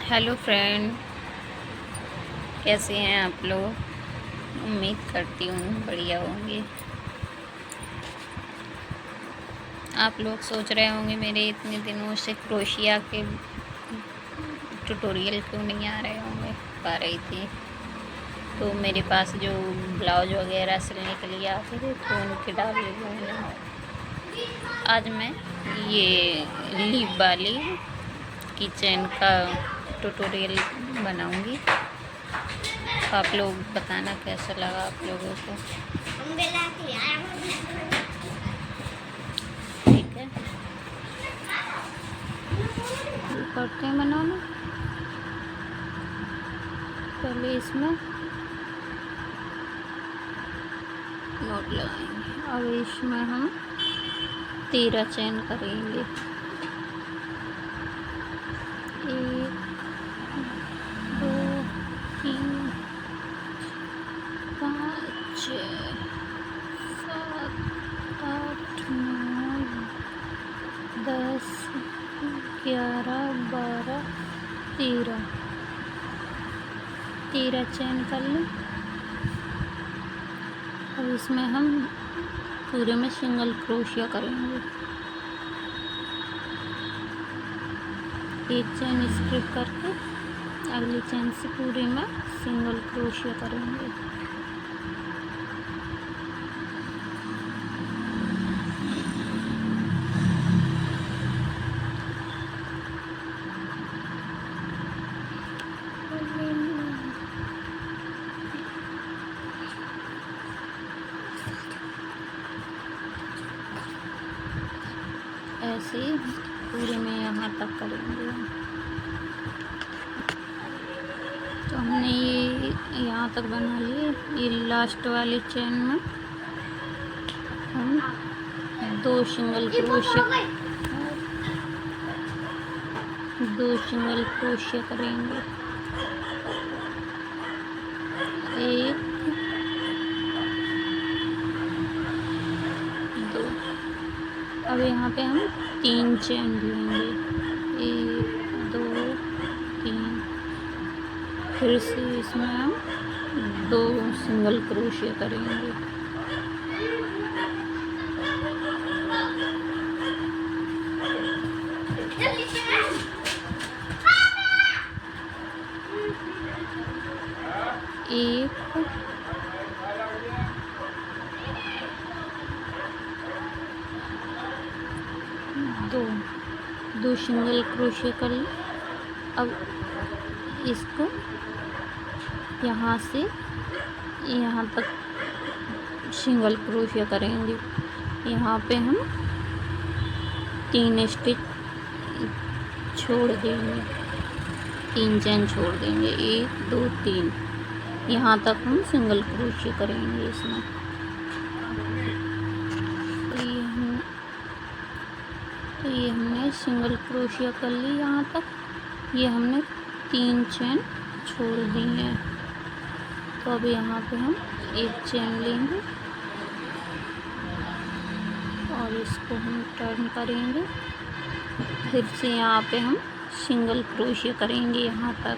Hello friend, कैसे हैं आप लोग। उम्मीद करती हूँ बढ़िया होंगे। आप लोग सोच रहे होंगे मेरे इतने दिनों से क्रोशिया के ट्यूटोरियल क्यों नहीं आ रहे होंगे। आ रही थी तो मेरे पास जो ब्लाउज वगैरह सिलने के लिए आते थे तो उनके डाल ली मैंने। आज मैं ये लीफ वाली किचन का ट्यूटोरियल बनाऊंगी। तो आप लोग बताना कैसा लगा आप लोगों को। ठीक है, करते हैं बनाना। पहले इसमें नोट लगाएंगे। अब इसमें हम 13 चेन करेंगे। 1 2 3 5 6 7 8 9 10 11 12 13 चेन कर लें। अब इसमें हम पूरे में सिंगल क्रोशिया करेंगे। एक चेन स्किप करके अगली चेन से पूरे में सिंगल क्रोशिया करेंगे। ऐसे पूरे में यहाँ तक करेंगे। तो हमने ये यहाँ तक बना लिए। ये लास्ट वाली चेन में हम 2 सिंगल क्रोशिया करेंगे। 1 2। अब यहाँ पे हम 3 चेन लेंगे। 1 2 3। फिर से इसमें हम 2 सिंगल क्रोशिया करेंगे। एक 2 सिंगल क्रोशिया कर लें। अब इसको यहाँ से यहाँ तक सिंगल क्रोशिया करेंगे। यहाँ पे हम 3 स्टिच छोड़ देंगे। 3 चेन छोड़ देंगे। 1 2 3। यहाँ तक हम सिंगल क्रोशिया करेंगे इसमें। तो ये हमने सिंगल क्रोशिया कर ली यहाँ तक। ये हमने 3 चेन छोड़ दी हैं। तो अब यहाँ पे हम 1 चेन लेंगे और इसको हम टर्न करेंगे। फिर से यहाँ पे हम सिंगल क्रोशिया करेंगे यहाँ तक।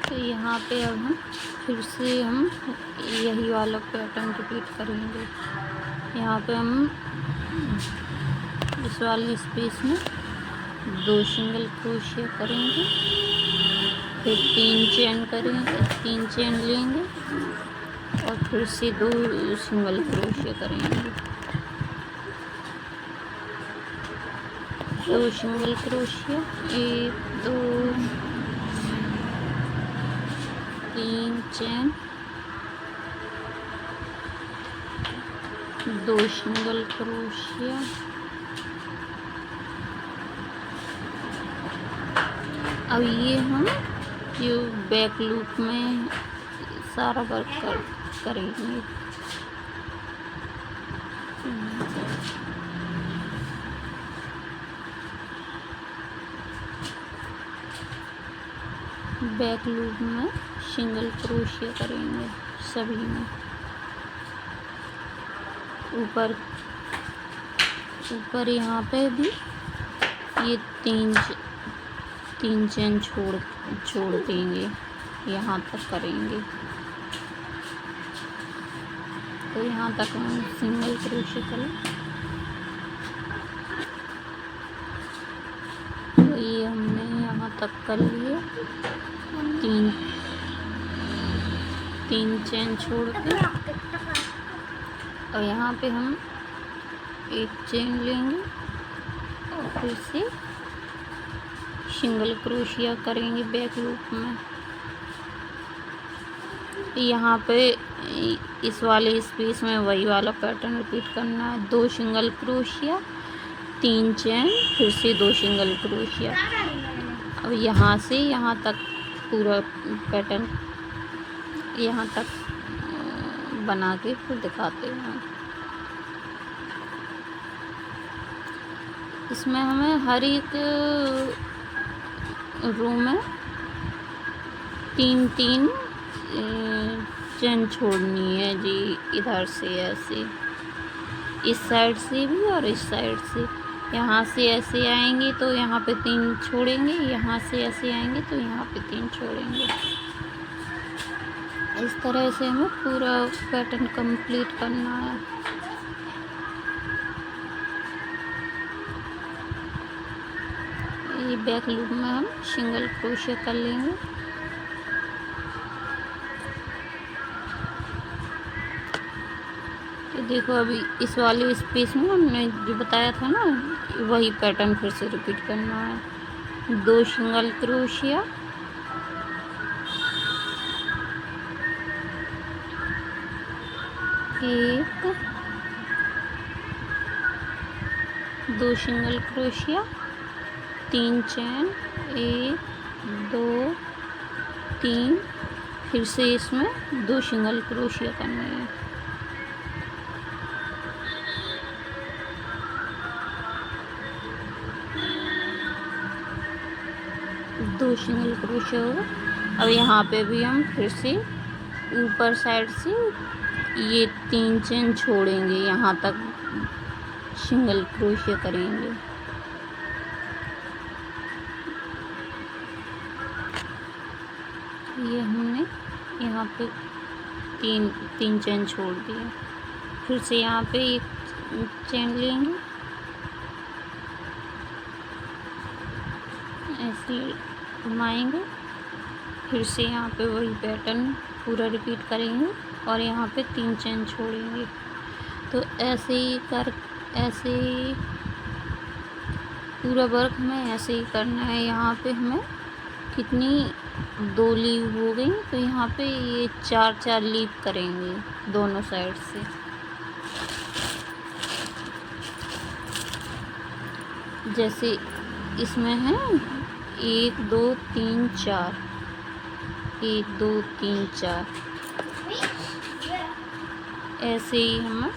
तो यहाँ पे अब हम फिर से हम यही वाला पैटर्न रिपीट करेंगे। यहाँ पे हम इस वाले स्पेस में 2 सिंगल क्रोशिया करेंगे। फिर 3 चेन करेंगे। 3 चेन लेंगे और फिर से 2 सिंगल क्रोशिया करेंगे। 2 single crochet. 1 2 3 chain. 2 single crochet. अब ये हम जो बैक लूप में सारा वर्क करेंगे। बैक लूप में सिंगल क्रोशिया करेंगे सभी में। ऊपर यहाँ पे भी ये तीन चेन छोड़ देंगे, यहाँ तक करेंगे। तो यहाँ तक हम सिंगल क्रोशिया करें। तो ये हमने यहाँ तक कर लिए, तीन चेन छोड़ के। और यहाँ पे हम एक चेन लेंगे और फिर से सिंगल क्रोशिया करेंगे बैक लूप में। यहाँ पे इस वाले स्पेस में वही वाला पैटर्न रिपीट करना है। 2 सिंगल क्रोशिया, 3 चेन, फिर से 2 सिंगल क्रोशिया। अब यहाँ से यहाँ तक पूरा पैटर्न यहाँ तक बना के फिर दिखाते हैं। इसमें हमें हर एक रो में 3 चेन छोड़नी है जी। इधर से ऐसे, इस साइड से भी और इस साइड से। यहाँ से ऐसे आएंगे तो यहाँ पे 3 छोड़ेंगे, यहाँ से ऐसे आएंगे तो यहाँ पे 3 छोड़ेंगे। इस तरह से हमें पूरा पैटर्न कंप्लीट करना है। ये बैक लूप में हम सिंगल क्रोशिया कर लेंगे। तो देखो अभी इस वाले स्पेस में हमने जो बताया था ना, वही पैटर्न फिर से रिपीट करना है। 2 सिंगल क्रोशिया, एक, 2 सिंगल क्रोशिया, 3 चेन, 1, 2, 3, फिर से इसमें 2 सिंगल क्रोशिया करने हैं। दो सिंगल क्रोशिया हो। अब यहाँ पे भी हम फिर से ऊपर साइड से ये 3 चेन छोड़ेंगे, यहाँ तक सिंगल क्रोशिया करेंगे। ये हमने यहाँ पे तीन चेन छोड़ दिए। फिर से यहाँ पे एक चेन लेंगे, ऐसे घुमाएंगे। फिर से यहाँ पे वही पैटर्न पूरा रिपीट करेंगे और यहाँ पे 3 चेन छोड़ेंगे। तो ऐसे ही पूरा वर्क हमें ऐसे ही करना है। यहाँ पे हमें कितनी 2 लीव हो गई, तो यहाँ पे ये 4 लीव करेंगे दोनों साइड से। जैसे इसमें है 1 2 3 4, 1 2 3 4, ऐसे ही हमें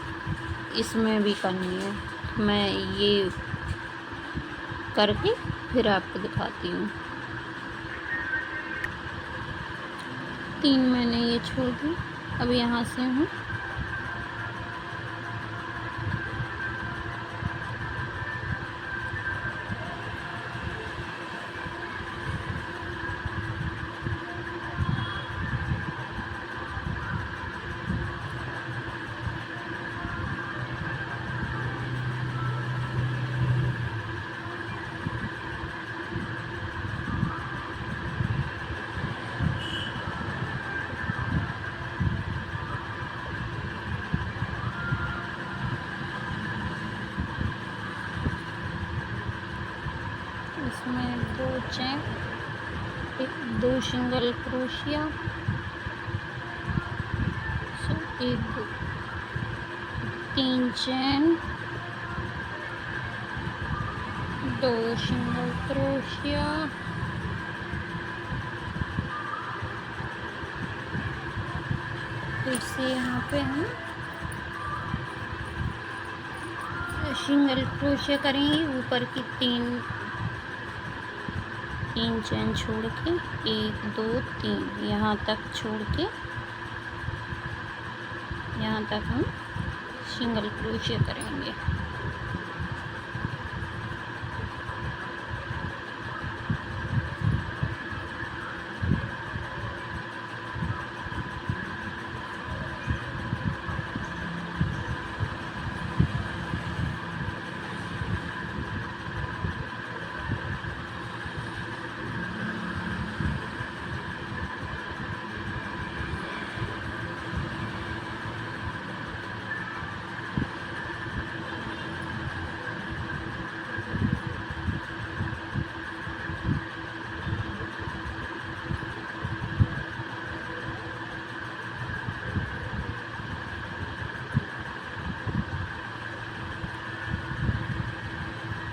इसमें भी करनी है। मैं ये करके फिर आपको दिखाती हूँ। 3 मैंने ये छोड़ दी। अब यहाँ से हम इसमें 2 chain, 2 single crochet, 1 2 3 chain, 2 single crochet, फिर से यहाँ पे हम सिंगल क्रोशिया करेंगे। ऊपर की 3 3 चैन छोड़ के 1 2 3 यहाँ तक छोड़ के यहाँ तक हम सिंगल क्रोशिया करेंगे।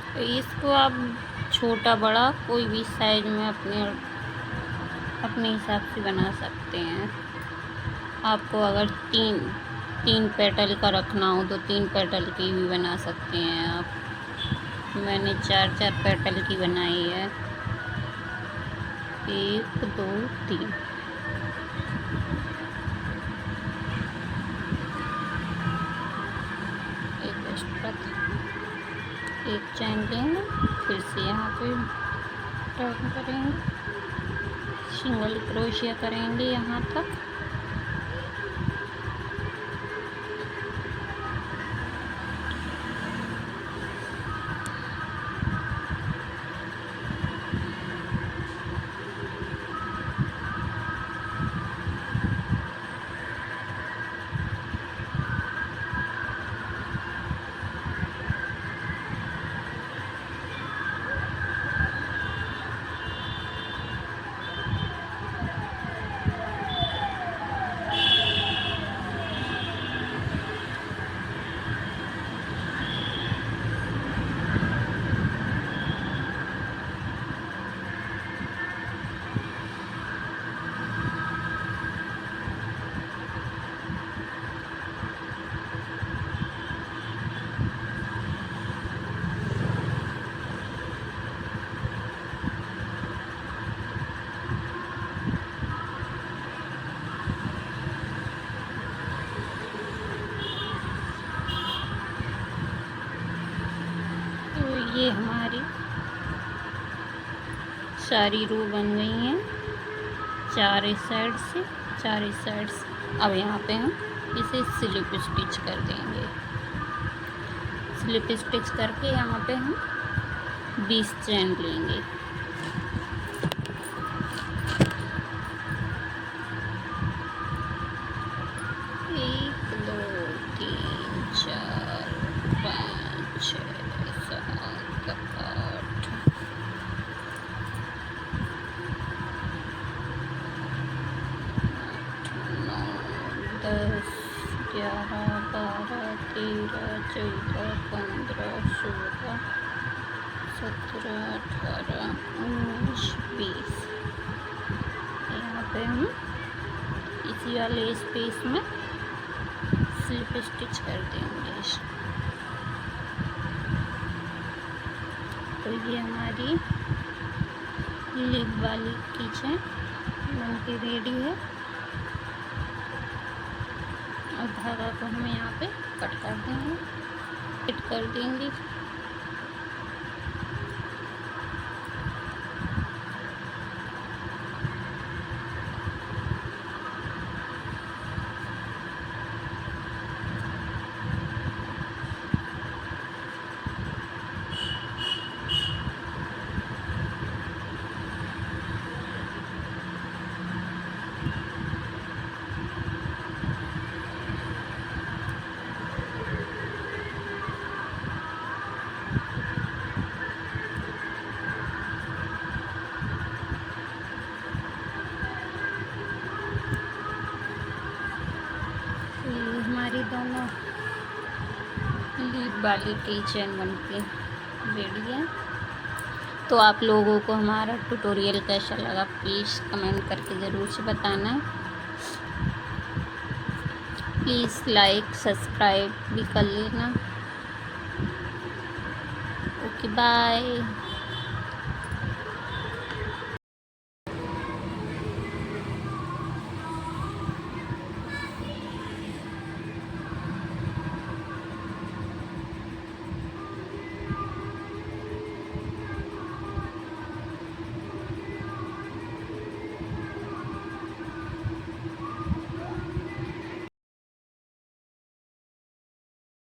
तो इसको आप छोटा बड़ा कोई भी साइज में अपने हिसाब से बना सकते हैं। आपको अगर तीन पेटल का रखना हो तो 3 पेटल की भी बना सकते हैं आप। मैंने 4 पेटल की बनाई है। 1 2 3 एक एक्स्ट्रा एक चैन लेंगे, फिर से यहाँ पे टर्न करेंगे, सिंगल क्रोशिया करेंगे यहाँ तक। ये हमारी सारी रो बन गई हैं, 4 इस साइड से 4 इस साइड से। अब यहाँ पे हम इसे स्लिप स्टिच कर देंगे। स्लिप स्टिच करके यहाँ पे हम 20 चैन लेंगे। एक 2 3 4 5 6 7 8 9 10 11 12 13 14 15 16 17 18 19 20। यहाँ पे हम इसी वाले स्पेस में स्लिप स्टिच कर देंगे। तो ये हमारी लिप वाली किचन बनके रेडी है। और धागा को हम यहाँ पे कट कर देंगे, कट कर देंगे। हमारी दोनों लीप वाली किचन बनके रेडी है। तो आप लोगों को हमारा ट्यूटोरियल कैसा लगा प्लीज़ कमेंट करके ज़रूर से बताना। प्लीज़ लाइक सब्सक्राइब भी कर लेना। Okay bye.